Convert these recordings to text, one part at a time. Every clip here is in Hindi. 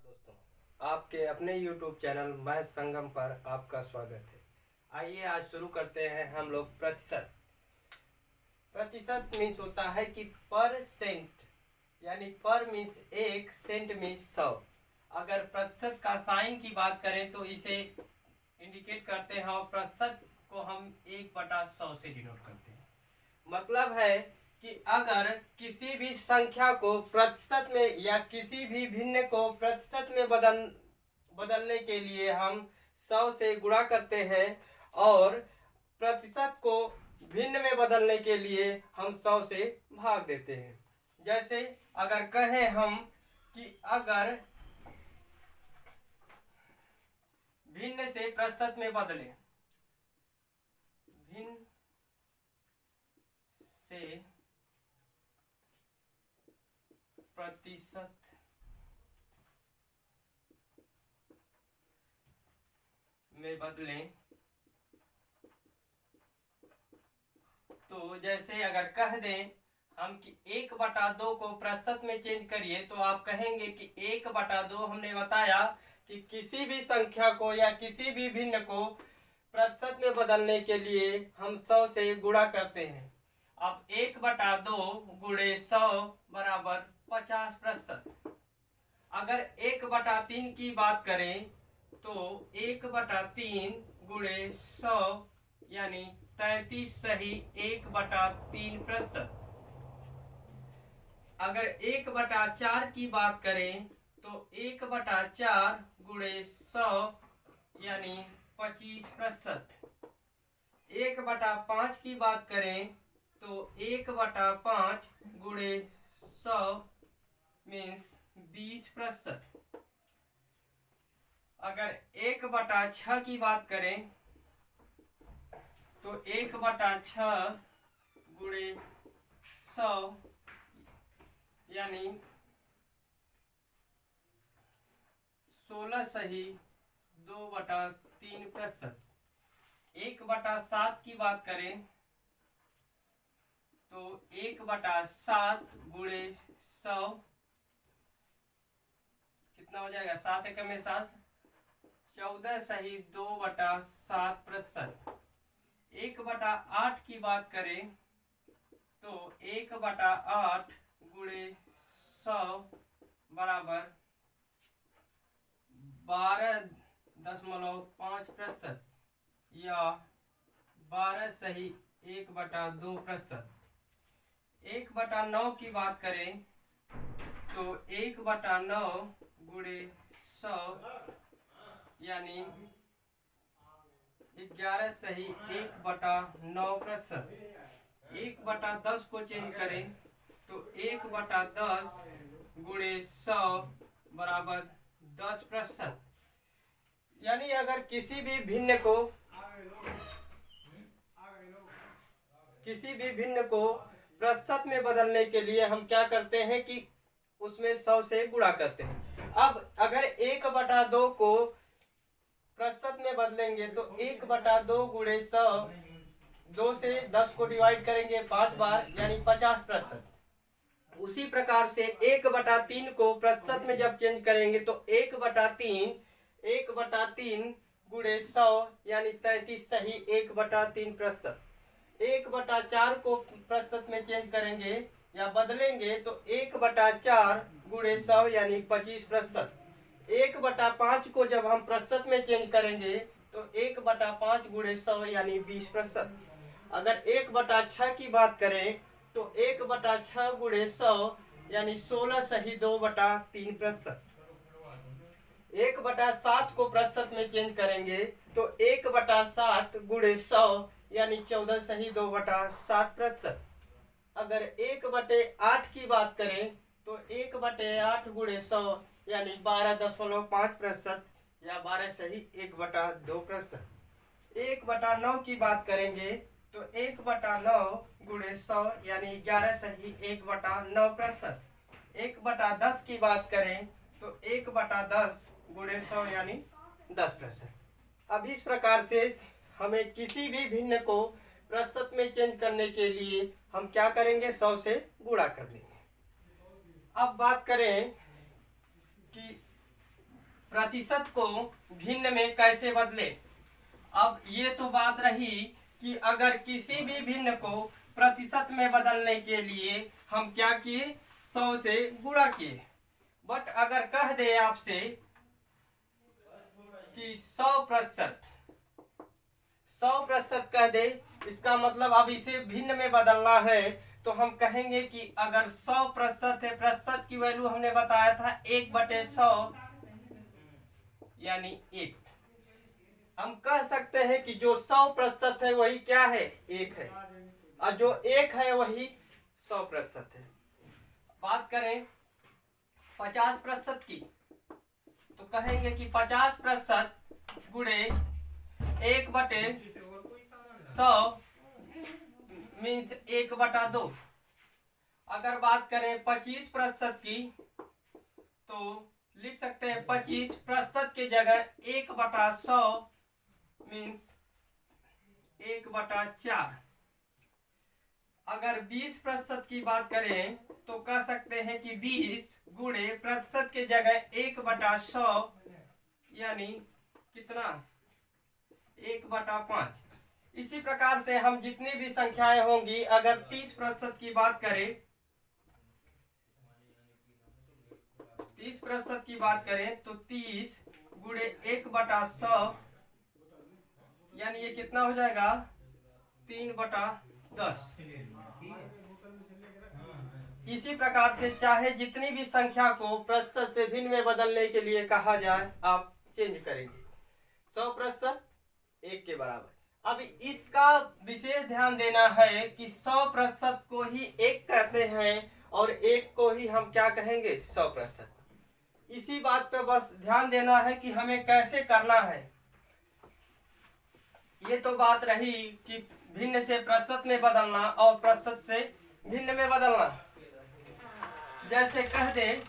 दोस्तों, आपके अपने YouTube चैनल मैथ संगम पर आपका स्वागत है। आइए आज शुरू करते हैं हम लोग प्रतिशत। प्रतिशत मीन्स होता है कि परसेंट, यानी पर मीन्स एक, सेंट मीन्स 100। अगर प्रतिशत का साइन की बात करें तो इसे इंडिकेट करते हैं और प्रतिशत को हम 1/100 से डिनोट करते हैं। मतलब है कि अगर किसी भी संख्या को प्रतिशत में या किसी भी भिन्न को प्रतिशत में बदलने के लिए हम 100 से गुणा करते हैं और प्रतिशत को भिन्न में बदलने के लिए हम 100 से भाग देते हैं। जैसे अगर कहें हम कि अगर भिन्न से प्रतिशत में बदलें, भिन्न से प्रतिशत में बदलें तो जैसे अगर कह दें हम कि 1/2 को प्रतिशत में चेंज करिए तो आप कहेंगे कि 1/2 हमने बताया कि किसी भी संख्या को या किसी भी भिन्न को प्रतिशत में बदलने के लिए हम 100 से गुणा करते हैं। अब 1/2 गुणे 100 बराबर 50%। अगर 1/3 की बात करें तो 1/3 गुणे 100 यानी 33 सही 1/3%। अगर 1/4 की बात करें तो 1/4 गुणे 100 यानी 25%। 1/5 की बात करें तो 1/5 गुणे 100 मीन्स 20%। अगर 1/6 की बात करें तो 1/6 गुणे 100 यानी 16 सही 2/3%। 1/7 की बात करें तो 1/7 गुणे 100 कितना हो जाएगा? 7 एकम में 7, 14 सही 2/7%। 1/8 की बात करें तो 1/8 गुणे 100 बराबर 12.5% या 12 सही 1/2%। 1/9 की बात करें तो 1/9 गुणे 100 यानी 11 सही 1/9%। 1/10 को चेंज करें तो 1/10 गुणे 100 बराबर 10%। यानी अगर किसी भी भिन्न को प्रतिशत में बदलने के लिए हम क्या करते हैं कि उसमें 100 से गुणा करते हैं। अब अगर 1/2 को प्रतिशत में बदलेंगे तो 1/2 गुणे 100, 2 से 10 को डिवाइड करेंगे 5 बार यानी 50%। उसी प्रकार से 1/3 को प्रतिशत में जब चेंज करेंगे तो 1/3 गुणे 100 यानी 33 सही 1/3%। 1/4 को प्रतिशत में चेंज करेंगे या बदलेंगे तो 1/4 गुणे 100 यानी 25%। 1/5 को जब हम प्रतिशत में चेंज करेंगे तो 1/5 गुणे 100 यानी 20%। अगर 1/6 की बात करें तो 1/6 गुणे 100 यानी 16 सही 2/3%। 1/7 को प्रतिशत में चेंज करेंगे तो 1/7 गुणे 100 यानी 14 सही 2/7%। अगर 1/8 की बात करें तो 1/8 गुणे 100 यानी 12.5% या 12 सही 1/2%। 1/9 की बात करेंगे तो 1/9 गुणे 100 यानी 11 सही 1/9%। 1/10 की बात करें तो 1/10 गुणे 100 यानी 10%। अब इस प्रकार से हमें किसी भी भिन्न को प्रतिशत में चेंज करने के लिए हम क्या करेंगे? 100 से गुणा कर देंगे। अब बात करें कि प्रतिशत को भिन्न में कैसे बदले। अब ये तो बात रही कि अगर किसी भी भिन्न को प्रतिशत में बदलने के लिए हम क्या किए, 100 से गुणा किए। बट अगर कह दे आपसे कि 100% कह दे, इसका मतलब अब इसे भिन्न में बदलना है, तो हम कहेंगे कि अगर 100% है, प्रतिशत की वैल्यू हमने बताया था 1/100 यानी 1। हम कह सकते हैं कि जो 100% है वही क्या है, 1 है, और जो 1 है वही 100% है। बात करें 50% की, तो कहेंगे कि 50% गुणे 1/100 मीन्स 1/2। अगर बात करें 25% की, तो लिख सकते हैं 25% की जगह 1/100 मीन्स 1/4। अगर 20% की बात करें तो कह सकते हैं कि 20 गुणे प्रतिशत की जगह 1/100 यानी कितना, 1/5। इसी प्रकार से हम जितनी भी संख्याएं होंगी, अगर 30% की बात करें, 30% की बात करें तो 30 गुणे 1/100 यानी ये कितना हो जाएगा, 3/10। इसी प्रकार से चाहे जितनी भी संख्या को प्रतिशत से भिन्न में बदलने के लिए कहा जाए, आप चेंज करेंगे। 100% 1 के बराबर। अब इसका विशेष ध्यान देना है कि 100% को ही 1 कहते हैं और 1 को ही हम क्या कहेंगे, 100%। इसी बात पे बस ध्यान देना है कि हमें कैसे करना है। ये तो बात रही कि भिन्न से प्रतिशत में बदलना और प्रतिशत से भिन्न में बदलना। जैसे कह दे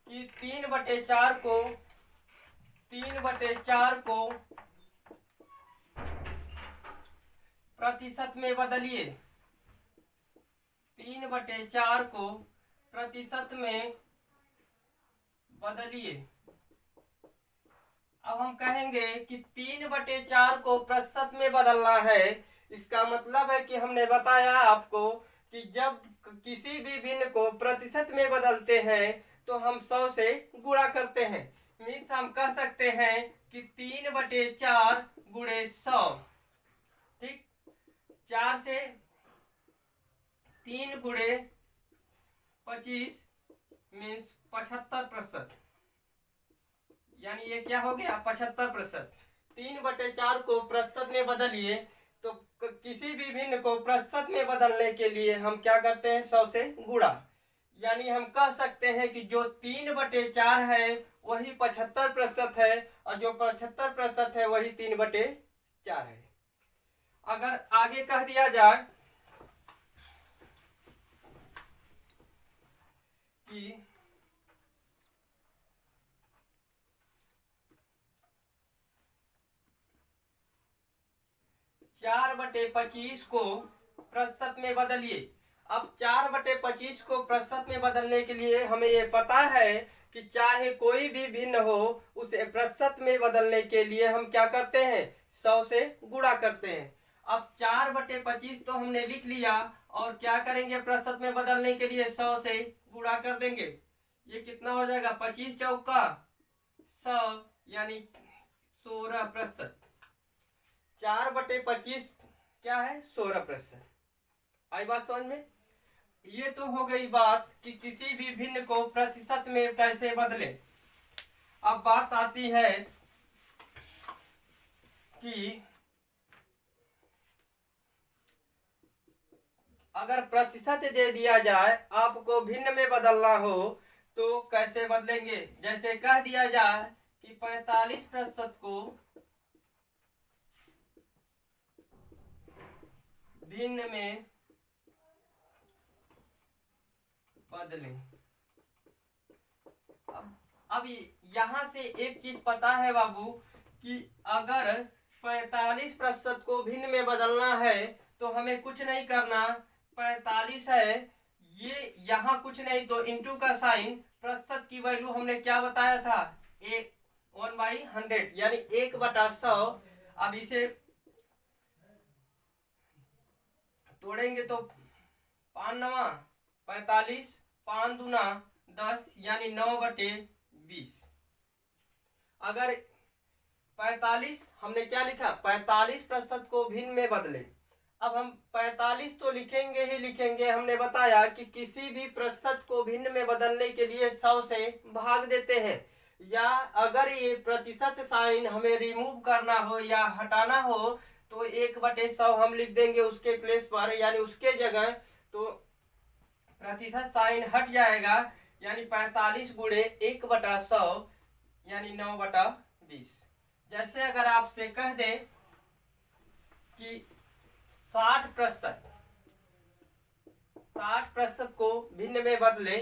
कि 3/4 को प्रतिशत में बदलिए, 3/4 को प्रतिशत में बदलिए। अब हम कहेंगे कि 3/4 को प्रतिशत में बदलना है। इसका मतलब है कि हमने बताया आपको कि जब किसी भी भिन्न को प्रतिशत में बदलते हैं तो हम 100 से गुणा करते हैं। मीन्स हम कह सकते हैं कि 3/4 गुणे 100, ठीक। 4 से 3 गुणे 25 मीन्स 75%, यानी ये क्या हो गया, 75%। 3/4 को प्रतिशत में बदलिए, तो किसी भी भिन्न को प्रतिशत में बदलने के लिए हम क्या करते हैं, 100 से गुणा। यानी हम कह सकते हैं कि जो 3/4 है वही 75% है, और जो 75% है वही 3/4 है। अगर आगे कह दिया जाए कि 4/25 को प्रतिशत में बदलिए। अब 4/25 को प्रतिशत में बदलने के लिए हमें ये पता है कि चाहे कोई भी भिन्न हो, उसे प्रतिशत में बदलने के लिए हम क्या करते हैं, 100 से गुणा करते हैं। अब 4/25 तो हमने लिख लिया, और क्या करेंगे, प्रतिशत में बदलने के लिए 100 से गुणा कर देंगे। ये कितना हो जाएगा, 25 चौका 100 यानी 16%। 4/25 क्या है, 16%। आई बात समझ में। ये तो हो गई बात कि किसी भी भिन्न को प्रतिशत में कैसे बदले। अब बात आती है कि अगर प्रतिशत दे दिया जाए, आपको भिन्न में बदलना हो तो कैसे बदलेंगे। जैसे कह दिया जाए कि 45% को भिन्न में बदलें। अब यहां से एक चीज पता है बाबू कि अगर 45% को भिन्न में बदलना है तो हमें कुछ नहीं करना। 45 है, ये यहाँ कुछ नहीं, तो इंटू का साइन, प्रतिशत की वैल्यू हमने क्या बताया था, एक 1/100 यानी 1/100। अब इसे तोड़ेंगे तो 5 नवा 45, 5 दूना 10 यानी 9/20। अगर 45 हमने क्या लिखा, 45% को भिन्न में बदले। अब हम 45 तो लिखेंगे ही लिखेंगे। हमने बताया कि किसी भी प्रतिशत को भिन्न में बदलने के लिए 100 से भाग देते हैं, या अगर ये प्रतिशत साइन हमें रिमूव करना हो या हटाना हो तो 1/100 हम लिख देंगे उसके प्लेस पर, यानी उसके जगह। तो प्रतिशत साइन हट जाएगा, यानी 45 गुणे 1/100 यानी 9/20। जैसे अगर आपसे कह दे कि 60% को भिन्न में बदले,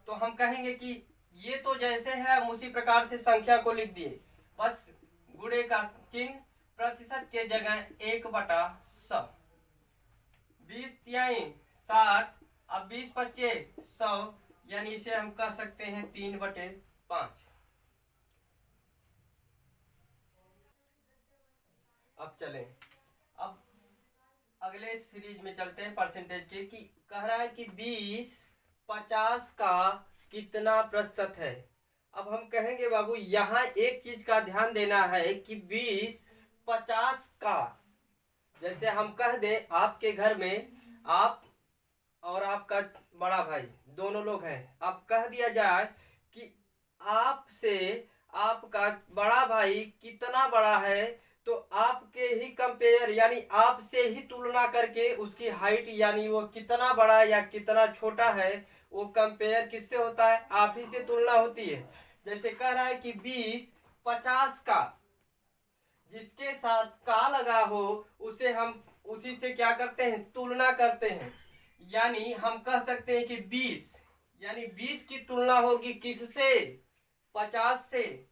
तो हम कहेंगे कि ये तो जैसे है हम उसी प्रकार से संख्या को लिख दिए, बस गुणे का चिन्ह प्रतिशत के जगह 1/100। 20 तिहाई 60, अब 20 पच्चे 100, यानी इसे हम कह सकते हैं 3/5। अब चलें, अब अगले सीरीज में चलते हैं परसेंटेज के। कि कह रहा है कि 20/50 का कितना प्रतिशत है। अब हम कहेंगे बाबू यहाँ एक चीज का ध्यान देना है कि 20/50 का, जैसे हम कह दे आपके घर में आप और आपका बड़ा भाई दोनों लोग हैं, अब कह दिया जाए कि आपसे आपका बड़ा भाई कितना बड़ा है, तो आपके ही कंपेयर यानी आपसे ही तुलना करके उसकी हाइट यानी वो कितना बड़ा या कितना छोटा है वो कंपेयर किससे होता है, आप ही से तुलना होती है। जैसे कह रहा है कि 20/50 का, जिसके साथ का लगा हो उसे हम उसी से क्या करते हैं, तुलना करते हैं। यानी हम कह सकते हैं कि 20 यानी 20 की तुलना होगी किससे, 50 से।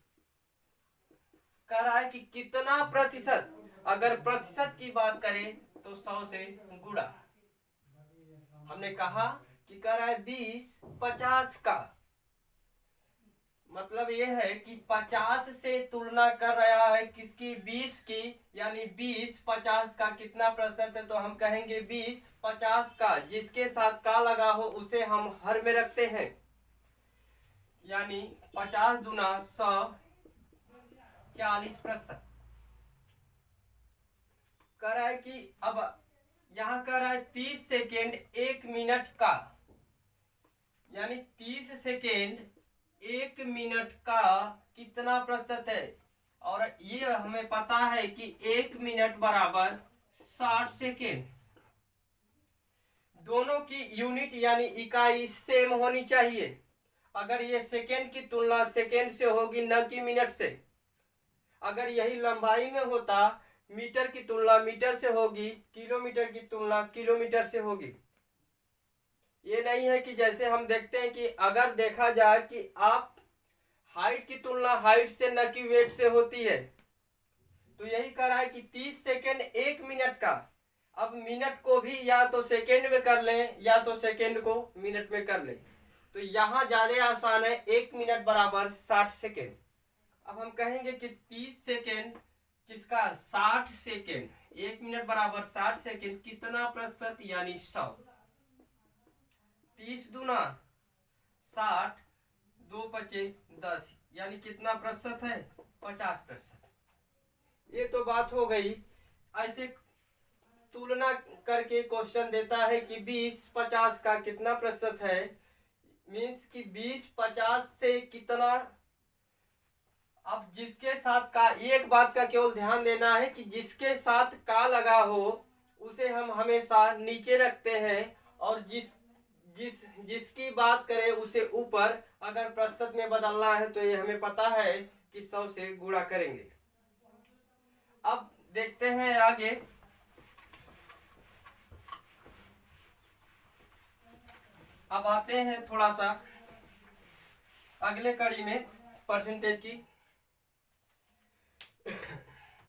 कह रहा है कि कितना प्रतिशत, अगर प्रतिशत की बात करें तो 100 से गुणा। हमने कहा कि कह रहा है 20/50 का, मतलब ये है कि 50 से तुलना कर रहा है किसकी, 20 की। यानी 20/50 का कितना प्रतिशत है, तो हम कहेंगे 20/50 का, जिसके साथ का लगा हो उसे हम हर में रखते हैं, यानी 50 दूना 100 40%। कह रहा है कि अब यहां कह रहा है 30 सेकेंड 1 मिनट का, यानी 30 सेकेंड 1 मिनट का कितना प्रतिशत है। और ये हमें पता है कि 1 मिनट बराबर 60 सेकेंड। दोनों की यूनिट यानी इकाई सेम होनी चाहिए। अगर ये सेकेंड की तुलना सेकेंड से होगी न कि मिनट से। अगर यही लंबाई में होता, मीटर की तुलना मीटर से होगी, किलोमीटर की तुलना किलोमीटर से होगी। ये नहीं है कि जैसे हम देखते हैं कि अगर देखा जाए कि आप हाइट की तुलना हाइट से न कि वेट से होती है, तो यही कह रहा है कि 30 सेकेंड 1 मिनट का। अब मिनट को भी या तो सेकेंड में कर लें या तो सेकेंड को मिनट में कर लें, तो यहाँ ज्यादा आसान है। 1 मिनट बराबर 60 सेकेंड। अब हम कहेंगे कि 30 सेकेंड किसका, 60 सेकेंड, 1 मिनट बराबर 60 सेकेंड, कितना प्रतिशत यानी 100। 30 दूना 60, 2 पचे 10, यानी कितना प्रतिशत है, 50%। ये तो बात हो गई। ऐसे तुलना करके क्वेश्चन देता है कि 20/50 का कितना प्रतिशत है, मीन्स कि 20/50 से कितना। अब जिसके साथ का, एक बात का केवल ध्यान देना है कि जिसके साथ का लगा हो उसे हम हमेशा नीचे रखते हैं, और जिसकी बात करें उसे ऊपर। अगर प्रतिशत में बदलना है तो ये हमें पता है कि 100 से गुणा करेंगे। अब देखते हैं आगे। अब आते हैं थोड़ा सा अगले कड़ी में परसेंटेज की।